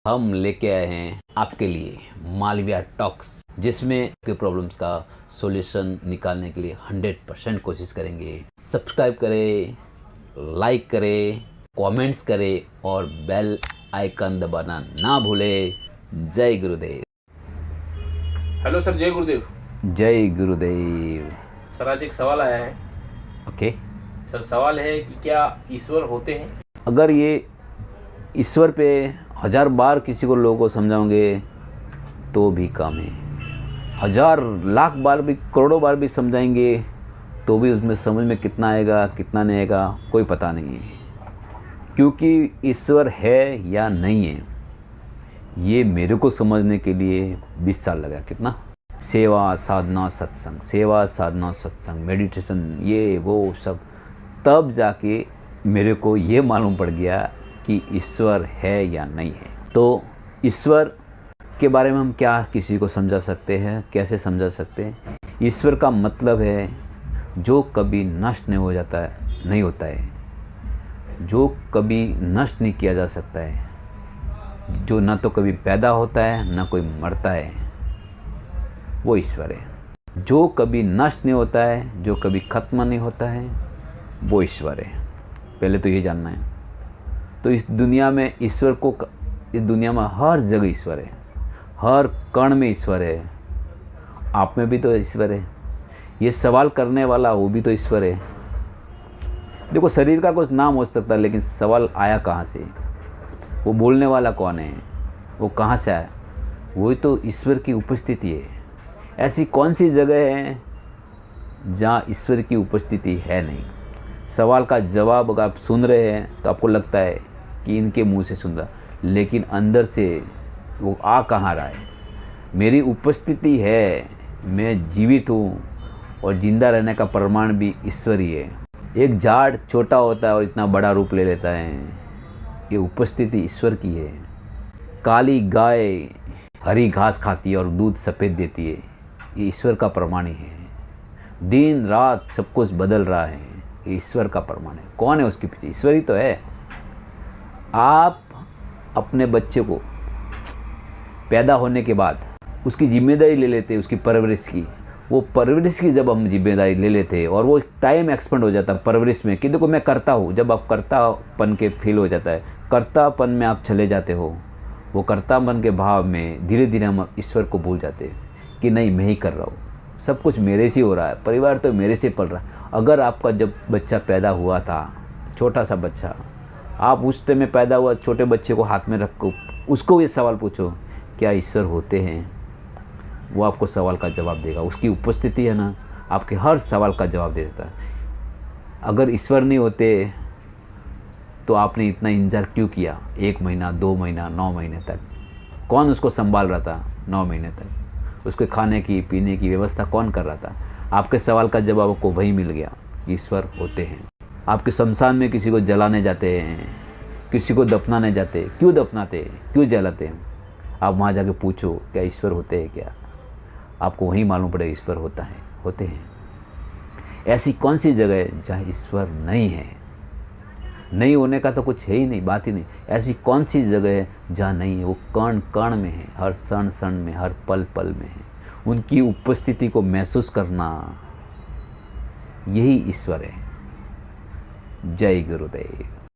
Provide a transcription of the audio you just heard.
हम लेके आए हैं आपके लिए मालविया टॉक्स, जिसमें आपके प्रॉब्लम्स का सॉल्यूशन निकालने के लिए 100% कोशिश करेंगे। सब्सक्राइब करें, लाइक करें, कमेंट्स करें और बेल आइकन दबाना ना भूलें। जय गुरुदेव। हेलो सर, जय गुरुदेव। जय गुरुदेव। सर, आज एक सवाल आया है। ओके सर, सवाल है कि क्या ईश्वर होते हैं? अगर ये ईश्वर पे 1000 बार किसी को लोगों को समझाओगे तो भी कम है। 1000 लाख बार भी, करोड़ों बार भी समझाएंगे तो भी उसमें समझ में कितना आएगा कितना नहीं आएगा कोई पता नहीं है। क्योंकि ईश्वर है या नहीं है ये मेरे को समझने के लिए 20 साल लगा। कितना? सेवा साधना सत्संग, सेवा साधना सत्संग, मेडिटेशन, ये वो सब, तब जाके मेरे को ये मालूम पड़ गया कि ईश्वर है या नहीं है। तो ईश्वर के बारे में हम क्या किसी को समझा सकते हैं, कैसे समझा सकते हैं? ईश्वर का मतलब है जो कभी नष्ट नहीं हो जाता है, नहीं होता है, जो कभी नष्ट नहीं किया जा सकता है, जो ना तो कभी पैदा होता है ना कोई मरता है, वो ईश्वर है। जो कभी नष्ट नहीं होता है, जो कभी खत्म नहीं होता है, वो ईश्वर है। पहले तो ये जानना है। तो इस दुनिया में ईश्वर को, इस दुनिया में हर जगह ईश्वर है, हर कण में ईश्वर है। आप में भी तो ईश्वर है। ये सवाल करने वाला वो भी तो ईश्वर है। देखो, शरीर का कुछ नाम हो सकता है, लेकिन सवाल आया कहाँ से? वो बोलने वाला कौन है? वो कहाँ से आया? वही तो ईश्वर की उपस्थिति है। ऐसी कौन सी जगह है जहाँ ईश्वर की उपस्थिति है नहीं? सवाल का जवाब अगर आप सुन रहे हैं तो आपको लगता है कि इनके मुंह से सुन रहा, लेकिन अंदर से वो आ कहाँ रहा है? मेरी उपस्थिति है, मैं जीवित हूँ और जिंदा रहने का प्रमाण भी ईश्वर ही है। एक झाड़ छोटा होता है और इतना बड़ा रूप ले लेता है, ये उपस्थिति ईश्वर की है। काली गाय हरी घास खाती है और दूध सफ़ेद देती है, ये ईश्वर का प्रमाण ही है। दिन रात सब कुछ बदल रहा है, ये ईश्वर का प्रमाण है। कौन है उसके पीछे? ईश्वर ही तो है। आप अपने बच्चे को पैदा होने के बाद उसकी जिम्मेदारी ले लेते हैं, उसकी परवरिश की। वो परवरिश की जब हम जिम्मेदारी ले लेते हैं और वो टाइम एक्सपेंड हो जाता है परवरिश में कि देखो मैं करता हूँ, जब आप कर्तापन के फील हो जाता है, कर्तापन में आप चले जाते हो, वो कर्तापन के भाव में धीरे धीरे हम ईश्वर को भूल जाते हैं कि नहीं, मैं ही कर रहा हूँ, सब कुछ मेरे से हो रहा है, परिवार तो मेरे से पल रहा है। अगर आपका जब बच्चा पैदा हुआ था, छोटा सा बच्चा, आप उस टाइम में पैदा हुआ छोटे बच्चे को हाथ में रखो, उसको ये सवाल पूछो क्या ईश्वर होते हैं? वो आपको सवाल का जवाब देगा। उसकी उपस्थिति है ना, आपके हर सवाल का जवाब दे देता है। अगर ईश्वर नहीं होते तो आपने इतना इंतजार क्यों किया? 1 महीना, 2 महीना, 9 महीने तक कौन उसको संभाल रहा था? 9 महीने तक उसके खाने की पीने की व्यवस्था कौन कर रहा था? आपके सवाल का जवाब आपको वही मिल गया कि ईश्वर होते हैं। आपके शमशान में किसी को जलाने जाते हैं, किसी को दफनाने जाते हैं, क्यों दफनाते हैं, क्यों जलाते हैं? आप वहाँ जाके पूछो क्या ईश्वर होते हैं क्या? आपको वहीं मालूम पड़ेगा ईश्वर होता है, होते हैं। ऐसी कौन सी जगह है जहाँ ईश्वर नहीं है? नहीं होने का तो कुछ है ही नहीं, बात ही नहीं। ऐसी कौन सी जगह है जहाँ नहीं है? वो कण कण में है, हर क्षण क्षण में, हर पल पल में है। उनकी उपस्थिति को महसूस करना, यही ईश्वर है। जय गुरुदेव।